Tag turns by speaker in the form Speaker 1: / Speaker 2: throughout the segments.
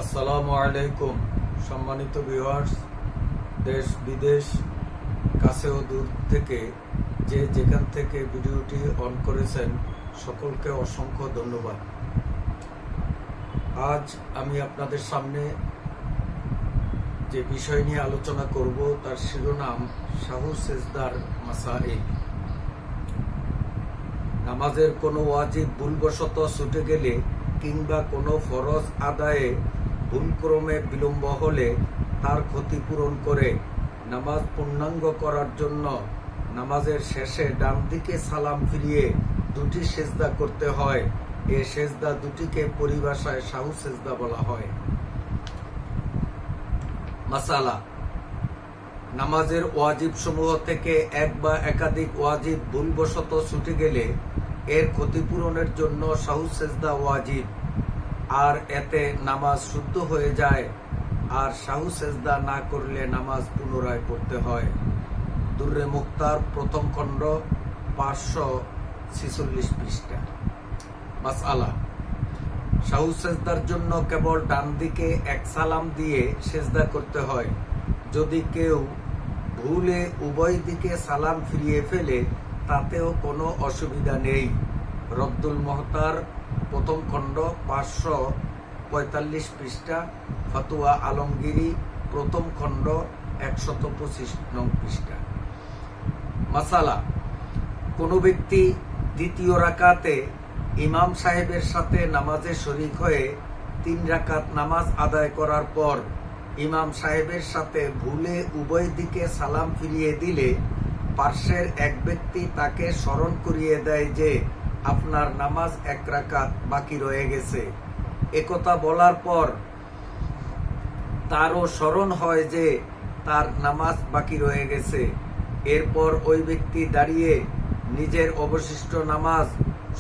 Speaker 1: আসসালামু আলাইকুম সম্মানিত ভিউয়ার্স, দেশ বিদেশ কাছে ও দূর থেকে যে যেখান থেকে ভিডিওটি অন করেছেন সকলকে অসংখ্য ধন্যবাদ। আজ আমি আপনাদের সামনে যে বিষয় নিয়ে আলোচনা করব তার শিরোনাম সাহু সেজদার মাসাইল। নামাজের কোনো ওয়াজিব ভুলবশত ছুটে গেলে কিংবা কোনো ফরজ আদায়ে ভুলক্রমে বিলম্ব হলে তার ক্ষতিপূরণ করে নামাজ পূর্ণাঙ্গ করার জন্য নামাজের শেষে ডান দিকে সালাম ফিরিয়ে দুটি সেজদা করতে হয়। এ সেজদা দুটিকে পরিভাষায় সাহু সেজদা বলা হয়। মাসালা: নামাজের ওয়াজিব সমূহ থেকে এক বা একাধিক ওয়াজিব ভুলবশত ছুটে গেলে এর ক্ষতিপূরণের জন্য সাহু সেজদা ওয়াজিব, আর এতে নামাজ শুদ্ধ হয়ে যায়। আর সাহু সেজদা না করলে নামাজ পুনরায় পড়তে হয়। দুররে মুখতার প্রথম খণ্ড 546 পৃষ্ঠা। মাসআলা: সাহু সেজদার জন্য কেবল ডান দিকে এক সালাম দিয়ে সেজদা করতে হয়। যদি কেউ ভুলে উভয় দিকে সালাম ফিরিয়ে ফেলে তাতেও কোনো অসুবিধা নেই। রদ্দুল মুহতার প্রথম খণ্ড 545 পৃষ্ঠা, ফতোয়া আলমগীরি প্রথম খণ্ড 125 নং পৃষ্ঠা। মাসালা: কোনো ব্যক্তি দ্বিতীয় রাকাতে ইমাম সাহেবের সাথে নামাজে শরীক হয়ে 3 রাকাত নামাজ আদায় করার পর ইমাম সাহেবের সাথে ভুলে উভয় দিকে সালাম ফিরিয়ে দিলে পার্শ্বের এক ব্যক্তি তাকে স্মরণ করিয়ে দেয় যে আপনার নামাজ 1 রাকাত বাকি রয়ে গেছে। একথা বলার পর তারও স্মরণ হয় যে তার নামাজ বাকি রয়ে গেছে। এরপর ওই ব্যক্তি দাঁড়িয়ে নিজের অবশিষ্ট নামাজ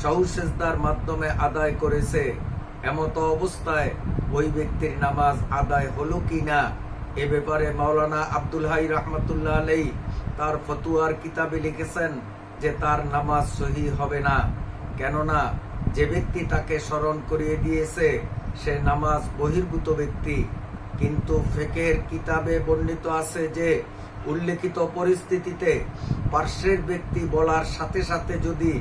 Speaker 1: সাহু সেজদার মাধ্যমে আদায় করেছে। এমত অবস্থায় ওই ব্যক্তির নামাজ আদায় হলো কিনা এ ব্যাপারে মাওলানা আব্দুল হাই রহমতুল্লাহ আলাইহি তার ফতুয়ার কিতাবে লিখেছেন যে তার নামাজ সহি হবে না, কেননা যে ব্যক্তি তাকে স্মরণ করিয়ে দিয়েছে সে নামাজ বহির্ভূত ব্যক্তি। কিন্তু ফিকহের কিতাবে বর্ণিত আছে যে উল্লেখিত পরিস্থিতিতে পার্শ্বের ব্যক্তি বলার সাথে সাথে যদি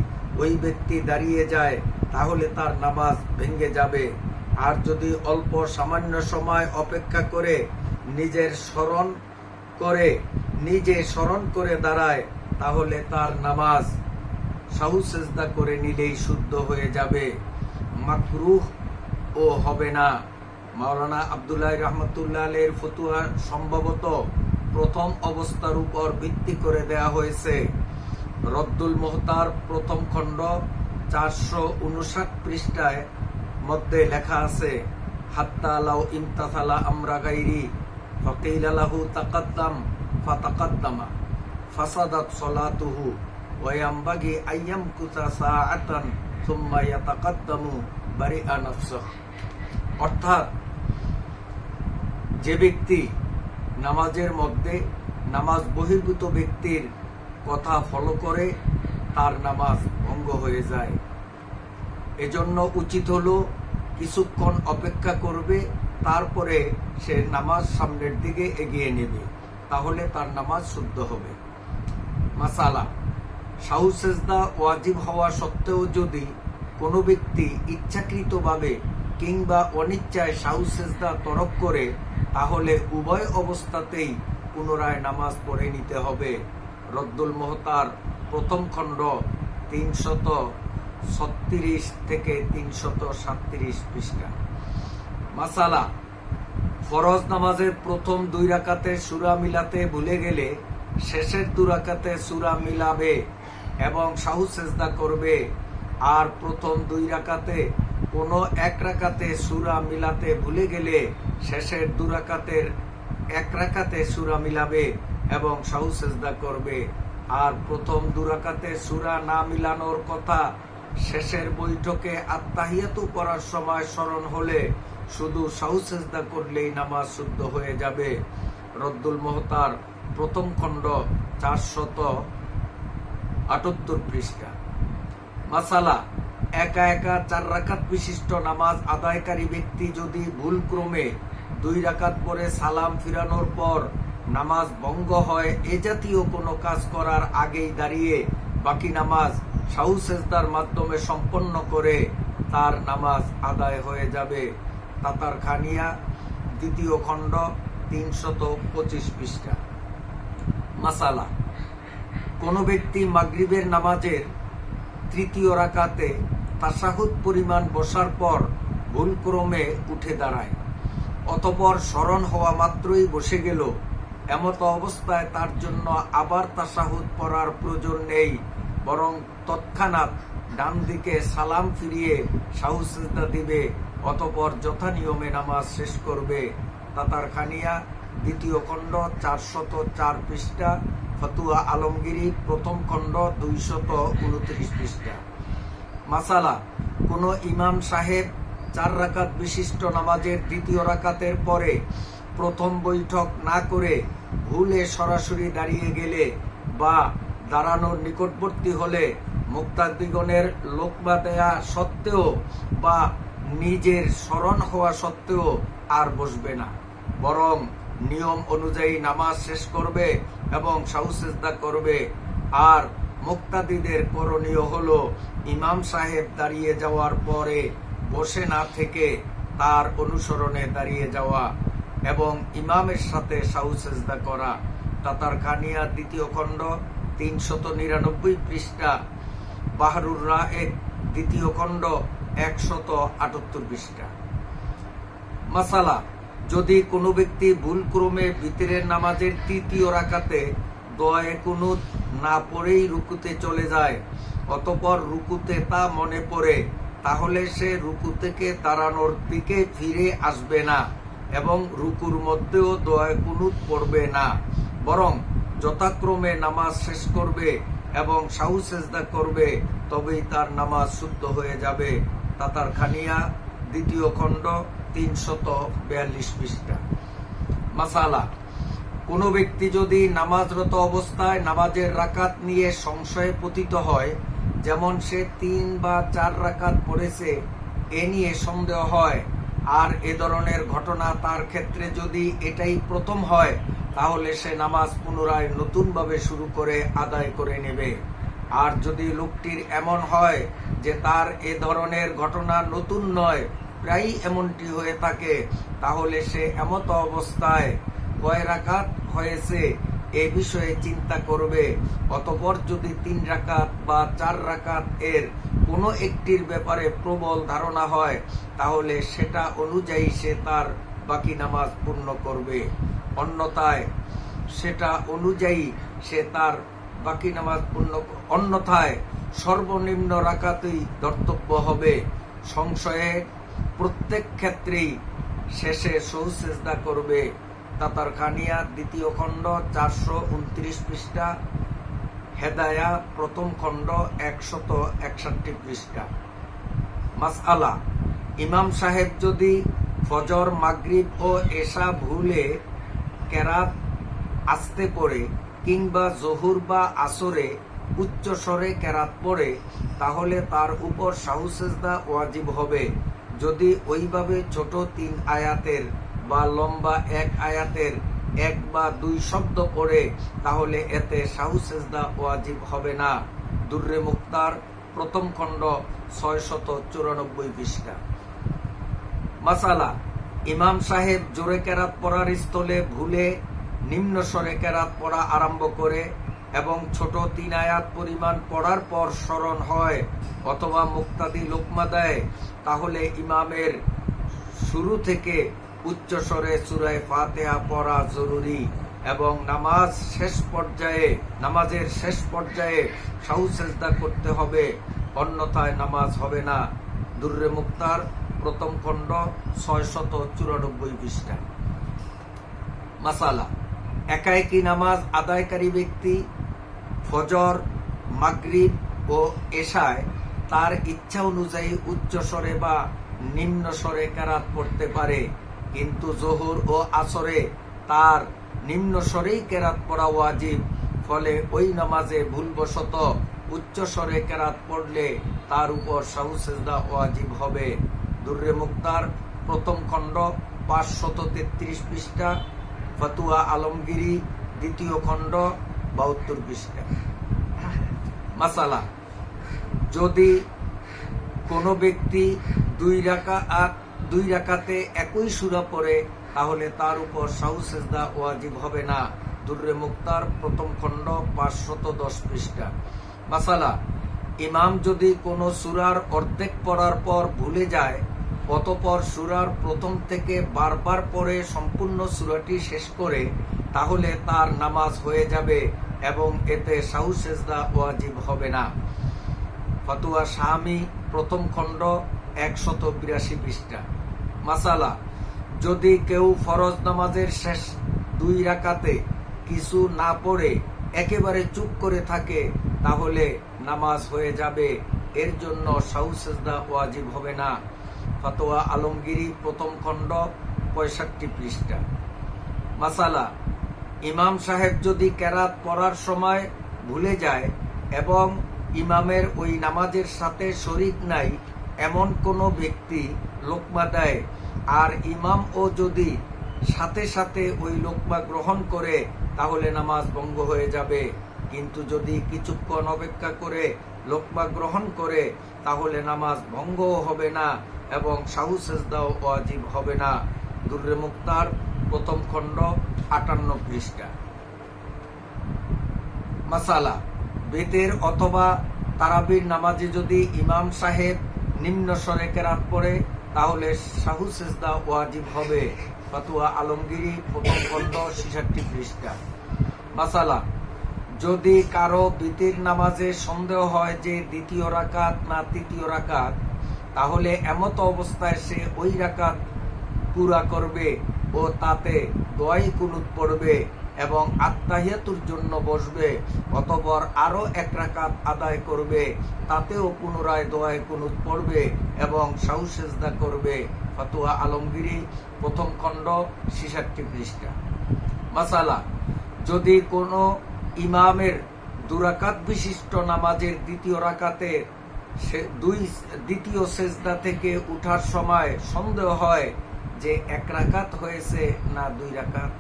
Speaker 1: ওই ব্যক্তি দাঁড়িয়ে যায় তাহলে তার নামাজ ভেঙে যাবে। আর যদি অল্প সামান্য সময় অপেক্ষা করে নিজে স্মরণ করে দাঁড়ায় তাহলে তার নামাজ সাহু সেজদা করে নিলেই শুদ্ধ হয়ে যাবে, মাকরুহ ও হবে না। মাওলানা আব্দুল্লাহ রহমতুল্লাহ আলাইহির ফতুয়া সম্ভবত প্রথম অবস্থার উপর ভিত্তি করে দেয়া হয়েছে। রদ্দুল মুহতার প্রথম খণ্ড 459 পৃষ্ঠায় মধ্যে লেখা আছে, হাত্তা লাউ ইমতাসালা আমরা গায়রি ফাকিলা লাহু তাকাদ্দাম ফাতাকাদ্দামা ফাসাদাত সালাতুহু ওয়া ইয়ামবাগি আইয়ামকুতা সাআতান সুম্মা ইয়াতাকাদ্দামু বারিআ নাফসুহু। অর্থাৎ যে ব্যক্তি নামাজের মধ্যে নামাজ বহির্ভূত ব্যক্তির কথা ফলো করে তার নামাজ ভঙ্গ হয়ে যায়। এজন্য উচিত হলো কিছুক্ষণ অপেক্ষা করবে, তারপরে সে নামাজ সামনের দিকে এগিয়ে নেবে, তাহলে তার নামাজ শুদ্ধ হবে। মাসালা: সাহু সেজদা ওয়াজিব হওয়া সত্ত্বেও যদি কোনো ব্যক্তি ইচ্ছাকৃতভাবে কিংবা অনিচ্ছায় সাহু সেজদা তরক করে তাহলে উভয় অবস্থাতেই পুনরায় নামাজ পড়ে নিতে হবে। রদ্দুল মুহতার প্রথম খণ্ড 336 থেকে 337 পৃষ্ঠা। মাসালা: ফরজ নামাজের প্রথম 2 রাকাতে সূরা মিলাতে ভুলে গেলে শেষের 2 রাকাতে সূরা মিলাবে এবং সাহু সেজদা করবে। আর প্রথম 2 রাকাতে কোনো 1 রাকাতে সূরা মিলাতে ভুলে গেলে শেষের 2 রাকাতের 1 রাকাতে সূরা মিলাবে এবং সাহু সেজদা করবে। আর প্রথম 2 রাকাতে সূরা না মিলানোর কথা শেষের বৈঠকে আত্তাহিয়াতু পড়ার সময় স্মরণ হলে শুধু সাহু সেজদা করলেই নামাজ শুদ্ধ হয়ে যাবে। রদ্দুল মুহতার প্রথম খণ্ড 478 পৃষ্ঠা। মাসালা: একা একা 4 রাকাত বিশিষ্ট নামাজ আদায়কারী ব্যক্তি যদি ভুলক্রমে 2 রাকাত পরে সালাম ফিরানোর পর নামাজ ভঙ্গ হয়, এ জাতীয় কোনো কাজ করার আগেই দাঁড়িয়ে বাকি নামাজ সাহু সেজদার মাধ্যমে সম্পন্ন করে তার নামাজ আদায় হয়ে যাবে। তাতারখানিয়া 2য় খণ্ড 325 পৃষ্ঠা। মাসালা, কোন ব্যক্তি মাগরিবের নামাজের 3য় রাকাতে তাশাহুদ পরিমাণ বসার পর ভুলক্রমে উঠে দাঁড়ায়, অতঃপর স্মরণ হওয়া মাত্রই বসে গেল, এমত অবস্থায় তার জন্য আবার তাশাহুদ পড়ার প্রয়োজন নেই, বরং তৎক্ষণাৎ ডান দিকে সালাম ফিরিয়ে সাহু সিজদা দিবে, অতঃপর যথা নিয়মে নামাজ শেষ করবে। তাতারখানিয়া 2য় খণ্ড 404 পৃষ্ঠা, ফতুয়া আলমগীরি 1ম খণ্ড 229 পৃষ্ঠা। মাসালা, কোন ইমাম সাহেব 4 রাকাত বিশিষ্ট নামাজের 2য় রাকাতের পরে প্রথম বৈঠক না করে ভুলে সরাসরি দাঁড়িয়ে গেলে বা দাঁড়ানোর নিকটবর্তী হলে মুক্তাদিগণের লোকমা দেয়া সত্ত্বেও বা নিজের স্মরণ হওয়া সত্ত্বেও আর বসবে না, বরং নিয়ম অনুযায়ী নামাজ শেষ করবে এবং সাহু সিজদা করবে। আর মুক্তাদিদের করণীয় হলো ইমাম সাহেব দাঁড়িয়ে যাওয়ার পরে বসে না থেকে তার অনুসরণে দাঁড়িয়ে যাওয়া এবং ইমামের সাথে সাহু সিজদা করা। তাতারখানিয়া 2য় খণ্ড 399 পৃষ্ঠা, বাহরুর রায়েক 2য় খণ্ড 178 পৃষ্ঠা। মাসালা, যদি কোনো ব্যক্তি ভুলক্রমে ভিতরের নামাজের 3য় রাকাতে দোয়ায়ে কুনুত না পড়েই রুকুতে চলে যায়, অতঃপর রুকুতে তা মনে পড়ে, তাহলে সে রুকু থেকে দাঁড়ানোর দিকে ফিরে আসবে না এবং রুকুর মধ্যেও দোয়ায়ে কুনুত পড়বে না, বরং যথাক্রমে নামাজ শেষ করবে এবং সাহু সেজদা করবে, তবেই তার নামাজ শুদ্ধ হয়ে যাবে। তাতারখানিয়া 2য় খণ্ড 342 পৃষ্ঠা। মাসালা, কোন ব্যক্তি যদি নামাজরত অবস্থায় নামাজের রাকাত নিয়ে সংশয়ে পতিত হয়, যেমন সে 3 বা 4 রাকাত পড়েছে এ নিয়ে সন্দেহ হয়, আর এ ধরনের ঘটনা তার ক্ষেত্রে যদি এটাই প্রথম হয়, তাহলে সে নামাজ পুনরায় নতুনভাবে শুরু করে আদায় করে নেবে। আর যদি লোকটির এমন হয় যে তার এ ধরনের ঘটনা নতুন নয়, প্রায়ই এমনটি হয়ে থাকে, তাহলে সে এমত অবস্থায় কয় রাকাত হয়েছে এ বিষয়ে চিন্তা করবে, অতঃপর যদি 3 রাকাত বা 4 রাকাত এর কোনো একটির ব্যাপারে প্রবল ধারণা হয়, তাহলে সেটা অনুযায়ী সে তার বাকি নামাজ পূর্ণ করবে, অন্যথায় সর্বনিম্ন রাকাতই ধর্তব্য হবে। সংশয়ে প্রত্যেক ক্ষেত্রেই শেষে সাহু সিজদা করবে। তাতারখানিয়া 2য় খণ্ড 429 পৃষ্ঠা, হেদায়া 1ম খণ্ড 161 পৃষ্ঠা। মাসআলা, ইমাম সাহেব যদি ফজর, মাগরিব ও এশা ভুলে কেরাত আস্তে পড়ে কিংবা জোহর বা আসরে উচ্চ স্বরে কেরাত পড়ে, তাহলে তার উপর সাহু সিজদা ওয়াজিব হবে। যদি ওইভাবে ছোট 3 আয়াতের বা লম্বা 1 আয়াতের 1 বা 2 শব্দ পড়ে, তাহলে এতে সাহু সিজদা ওয়াজিব হবে না। দুররে মুখতার 1ম খণ্ড 694 পৃষ্ঠা। মাসালা, ইমাম সাহেব জোরে কেরাত পড়ার স্থলে ভুলে নিম্ন স্বরে কেরাত পড়া আরম্ভ করে এবং ছোট 3 আয়াত পরিমাণ পড়ার পর স্মরণ হয় অথবা মুক্তাদি লোকমা দেয়, তাহলে ইমামের শুরু থেকে উচ্চ স্বরে সূরা ফাতিহা পড়া জরুরি এবং নামাজের শেষ পর্যায়ে সাহু সিজদা করতে হবে, অন্যথায় নামাজ হবে না। দুররে মুখতার 1ম খণ্ড 694 পৃষ্ঠা। মাসালা, একাকী নামাজ আদায়কারী ব্যক্তি ফজর, মাগরিব ও এশায় তার ইচ্ছা অনুযায়ী উচ্চ স্বরে বা নিম্ন স্বরে কেরাত পড়তে পারে, কিন্তু জোহর ও আসরে তার নিম্ন স্বরেই কেরাত পড়া ওয়াজিব। ফলে ওই নামাজে ভুলবশত উচ্চ স্বরে কেরাত পড়লে তার উপর সাহু সেজদা ওয়াজিব হবে। দুররে মুক্তার প্রথম খণ্ড 533 পৃষ্ঠা, ফতুয়া আলমগীরি দ্বিতীয় খণ্ড 72 পৃষ্ঠা। মাসালা, যদি কোনো ব্যক্তি দুই রাকাতে একই সূরা পড়ে তাহলে তার উপর সাহু সেজদা ওয়াজিব হবে না। দুররে মুক্তার প্রথম খণ্ড 510 পৃষ্ঠা। মাসালা, ইমাম যদি কোনো সূরার অর্ধেক পড়ার পর ভুলে যায়, অতঃপর সূরার প্রথম থেকে বারবার পড়ে সম্পূর্ণ সূরাটি শেষ করে, তাহলে তার নামাজ হয়ে যাবে এবং এতে সাহু সেজদা ওয়াজিব হবে না। ফতুয়া শামি প্রথম খণ্ড 182 পৃষ্ঠা। মাসালা, যদি কেউ ফরজ নামাজের শেষ 2 রাকাতে কিছু না পড়ে একেবারে চুপ করে থাকে, তাহলে নামাজ হয়ে যাবে, এর জন্য সাহু সেজদা ওয়াজিব হবে না। ফতোয়া আলমগীরি প্রথম খণ্ড 65 পৃষ্ঠা। মাসালা, ইমাম সাহেব যদি কেরাত পড়ার সময় ভুলে যায় এবং ইমামের ওই নামাজের সাথে শরীক নাই এমন কোনো ব্যক্তি লোকমা দেয়, আর ইমাম ও যদি সাথে সাথে ওই লোকমা গ্রহণ করে, তাহলে নামাজ ভঙ্গ হয়ে যাবে। কিন্তু যদি কিছুক্ষণ অপেক্ষা করে লোকমা গ্রহণ করে, তাহলে নামাজ ভঙ্গও হবে না এবং সাহু সেজদাও ওয়াজিব হবে না। দুররে মুক্তার প্রথম খণ্ড 58 পৃষ্ঠা। মাসালা, বেতের অথবা তারাবির নামাজে যদি ইমাম সাহেব নিম্ন স্বরে কেরাত পড়ে, তাহলে সাহু সেজদা ওয়াজিব হবে। ফতুয়া আলমগীরি প্রথম খণ্ড 66 পৃষ্ঠা। মাসালা, যদি কারো বিতির নামাজে সন্দেহ হয় যে দ্বিতীয় রাকাত না তৃতীয় রাকাত, তাহলে এমত অবস্থায় সে ওই রাকাত পুরা করবে ও তাতে দোয়াই কুনুত পড়বে এবং আত্তাহিয়াতুর জন্য বসবে, অতঃপর আরো 1 রাকাত আদায় করবে, তাতেও পুনরায় দোয়াই কুনুত পড়বে এবং সাহু সেজদা করবে। ফতুয়া আলমগীরি প্রথম খণ্ড 66 পৃষ্ঠা। মাসালা, যদি কোনো ইমামের 2 রাকাত বিশিষ্ট নামাজের দ্বিতীয় রাকাতে দ্বিতীয় সেজদা থেকে উঠার সময় সন্দেহ হয় যে 1 রাকাত হয়েছে না 2 রাকাত,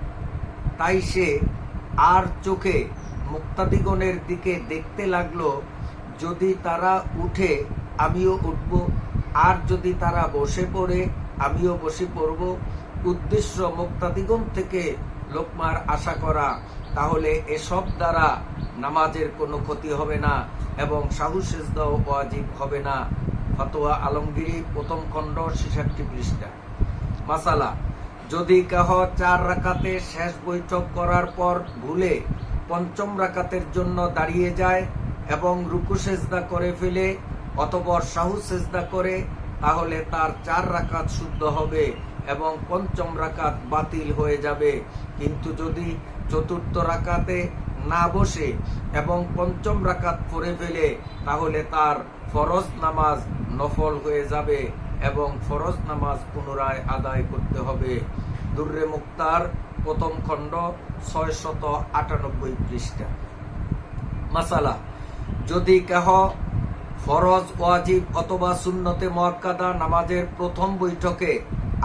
Speaker 1: তাই সে আর চোখে মুক্তাদিগণের দিকে দেখতে লাগলো, যদি তারা উঠে আমিও উঠব, আর যদি তারা বসে পড়ে আমিও বসে পড়ব, উদ্দেশ্য মুক্তাদিগণ থেকে লোকমার আশা করা, তাহলে এসব দ্বারা নামাজের কোনো ক্ষতি হবে না এবং সাহু সেজদাও ওয়াজিব হবে না। ফতোয়া আলমগীরি প্রথম খণ্ড 66 পৃষ্ঠা। মাসালা, যদি কেহ 4 রাকাতে শেষ বৈঠক করার পর ভুলে 5ম রাকাতের জন্য দাঁড়িয়ে যায় এবং রুকু সেজদা করে ফেলে, অতঃপর সাহু সেজদা করে, তাহলে তার 4 রাকাত শুদ্ধ হবে এবং 5ম রাকাত বাতিল হয়ে যাবে। কিন্তু যদি 4র্থ রাকাতে না বসে এবং 5ম রাকাত পড়ে ফেলে, তাহলে তার ফরজ নামাজ নফল হয়ে যাবে এবং ফরজ নামাজ পুনরায় আদায় করতে হবে। দুররে মুক্তার প্রথম খণ্ড 698 পৃষ্ঠা। মাসালা, যদি কেহ ফরজ, ওয়াজিব অথবা সুন্নতে মুআক্কাদা নামাজের প্রথম বৈঠকে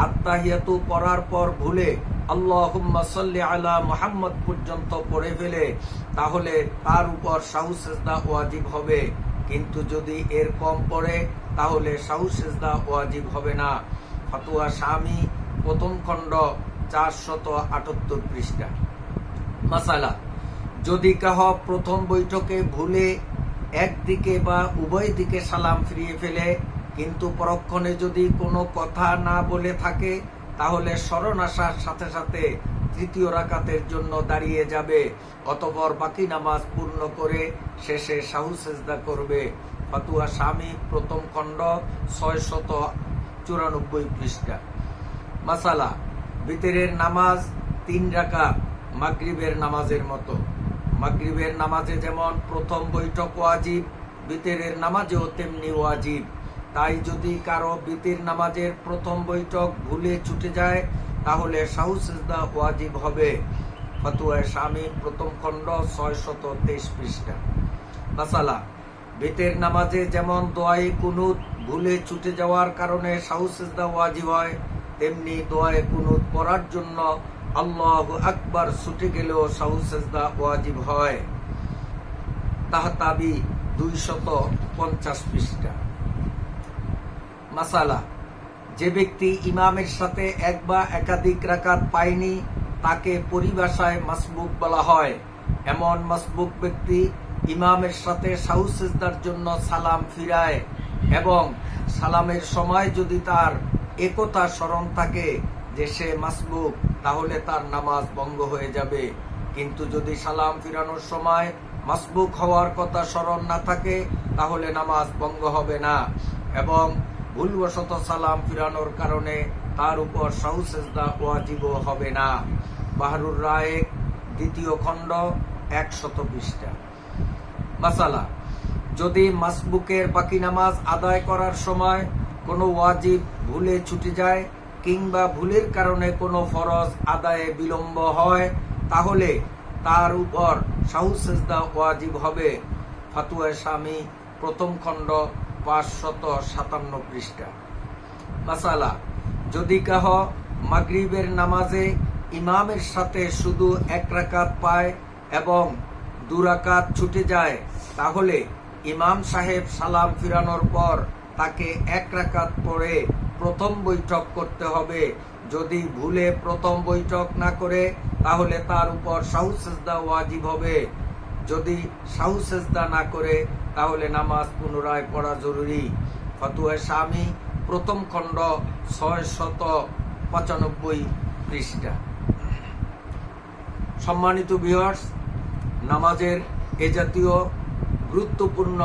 Speaker 1: আত্তাহিয়াতু পড়ার পর ভুলে আল্লাহুম্মা সাল্লি আলা মুহাম্মদ পর্যন্ত পড়ে ফেলে, তাহলে তার উপর সাহু সেজদা ওয়াজিব হবে। কিন্তু যদি এর কম পড়ে, তাহলে সাহু সেজদা ওয়াজিব হবে না। ফতুয়া শামি প্রথম খণ্ড 478 পৃষ্ঠা। মাসালা, যদি কেহ প্রথম বৈঠকে ভুলে একদিকে বা উভয় দিকে সালাম ফিরিয়ে ফেলে, কিন্তু পরক্ষণে যদি কোনো কথা না বলে থাকে, তাহলে স্মরণ আসার সাথে সাথে 3য় রাকাতের জন্য দাঁড়িয়ে যাবে, অতঃপর বাকি নামাজ পূর্ণ করে শেষে সাহু সেজদা করবে। ফতুয়া শামি প্রথম খণ্ড 694 পৃষ্ঠা। মাসালা, বিতরের নামাজ 3 রাকাত মাগরিবের নামাজের মতো। মাগরিবের নামাজে যেমন প্রথম বৈঠক ওয়াজিব, বিতরের নামাজেও তেমনি ওয়াজিব। তাই যদি কারো বিতির নামাজের প্রথম বৈঠক ভুলে ছুটে যায়, তাহলে সাহু সেজদা ওয়াজিব হবে। ফতুয়া শামি প্রথম খণ্ড 623 পৃষ্ঠা। মাসালা, বেতের নামাজে যেমন দোয়ায়ে কুনুত ভুলে ছুটে যাওয়ার কারণে সাহু সিজদা ওয়াজিব হয়, তেমনি দোয়ায়ে কুনুত পড়ার জন্য আল্লাহু আকবার ছুটে গেলেও সাহু সিজদা ওয়াজিব হয়। তাহতাবি 250 পৃষ্ঠা। মাসালা, যে ব্যক্তি ইমামের সাথে এক বা একাধিক রাকাত পায়নি তাকে পরিভাষায় মাসবুক বলা হয়। এমন মাসবুক ব্যক্তি ইমামের সাথে সাহু সিজদার জন্য সালাম ফিরায় এবং সালামের সময় যদি তার একথা স্মরণ থাকে যে সে মাসবুক, তাহলে তার নামাজ ভঙ্গ হয়ে যাবে। কিন্তু যদি সালাম ফিরানোর সময় মাসবুক হওয়ার কথা স্মরণ না থাকে তাহলে নামাজ ভঙ্গ হবে না এবং ভুলবশত সালাম ফিরানোর কারণে তার উপর সাহু সিজদা ওয়াজিব হবে না। বাহরুর রায়েক 2য় খণ্ড 100 পৃষ্ঠা। মাসালা, যদি মাসবুকের বাকি নামাজ আদায় করার সময় কোনো ওয়াজিব ভুলে ছুটে যায় কিংবা ভুলের কারণে কোনো ফরজ আদায়ে বিলম্ব হয় তাহলে তার উপর সাহু সিজদা ওয়াজিব হবে। ফাতুয়া শামী 1ম খণ্ড 557 পৃষ্ঠা। মাসালা, যদি কাহ মাগরিবের নামাজে ইমামের সাথে শুধু 1 রাকাত পায় এবং 2 রাকাত ছুটে যায় তাহলে ইমাম সাহেব সালাম ফিরানোর পর তাকে 1 রাকাত পড়ে প্রথম বৈঠক করতে হবে। যদি ভুলে প্রথম বৈঠক না করে তাহলে তার উপর সাহু সিজদা ওয়াজিব হবে। যদি সাহু সিজদা না করে তাহলে নামাজ পুনরায় পড়া জরুরি। ফতুয়া শামী 1ম খণ্ড 695 পৃষ্ঠা। সম্মানিত ভিউয়ার্স, নামাজের এ জাতীয় গুরুত্বপূর্ণ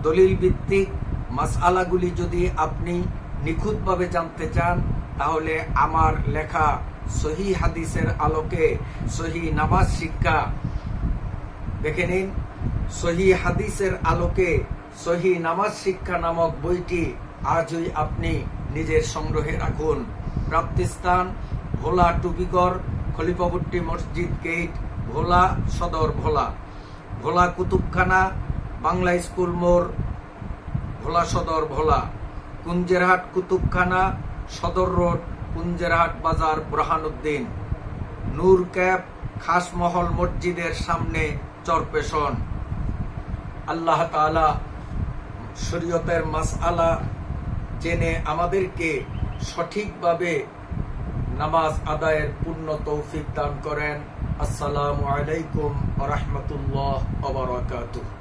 Speaker 1: দলিল ভিত্তিক মাসআলাগুলি যদি আপনি নিখুঁতভাবে জানতে চান তাহলে আমার লেখা সহি হাদিসের আলোকে সহি নামাজ শিক্ষা দেখে নিন। সহি হাদিসের আলোকে সহি নামাজ শিক্ষা নামক বইটি আজই আপনি নিজের সংগ্রহে রাখুন। প্রাপ্তিস্থান ভোলা টুপিগড়, খলিফাপট্টি মসজিদ গেট, ভোলা সদর, ভোলা কুতুবখানা, বাংলা স্কুল মোড়, ভোলা সদর, ভোলা কুঞ্জেরহাট কুতুবখানা, সদর রোড, কুঞ্জেরহাট বাজার, বুরহানুদ্দিন, নূর ক্যাপ, খাসমহল মসজিদের সামনে, চরপেশন। আল্লাহ তাআলা শরীয়তের মাসআলা জেনে আমাদেরকে সঠিকভাবে নামাজ আদায়ের পূর্ণ তৌফিক দান করেন। আসসালামু আলাইকুম ওয়া রাহমাতুল্লাহি ওয়া বারাকাতুহু।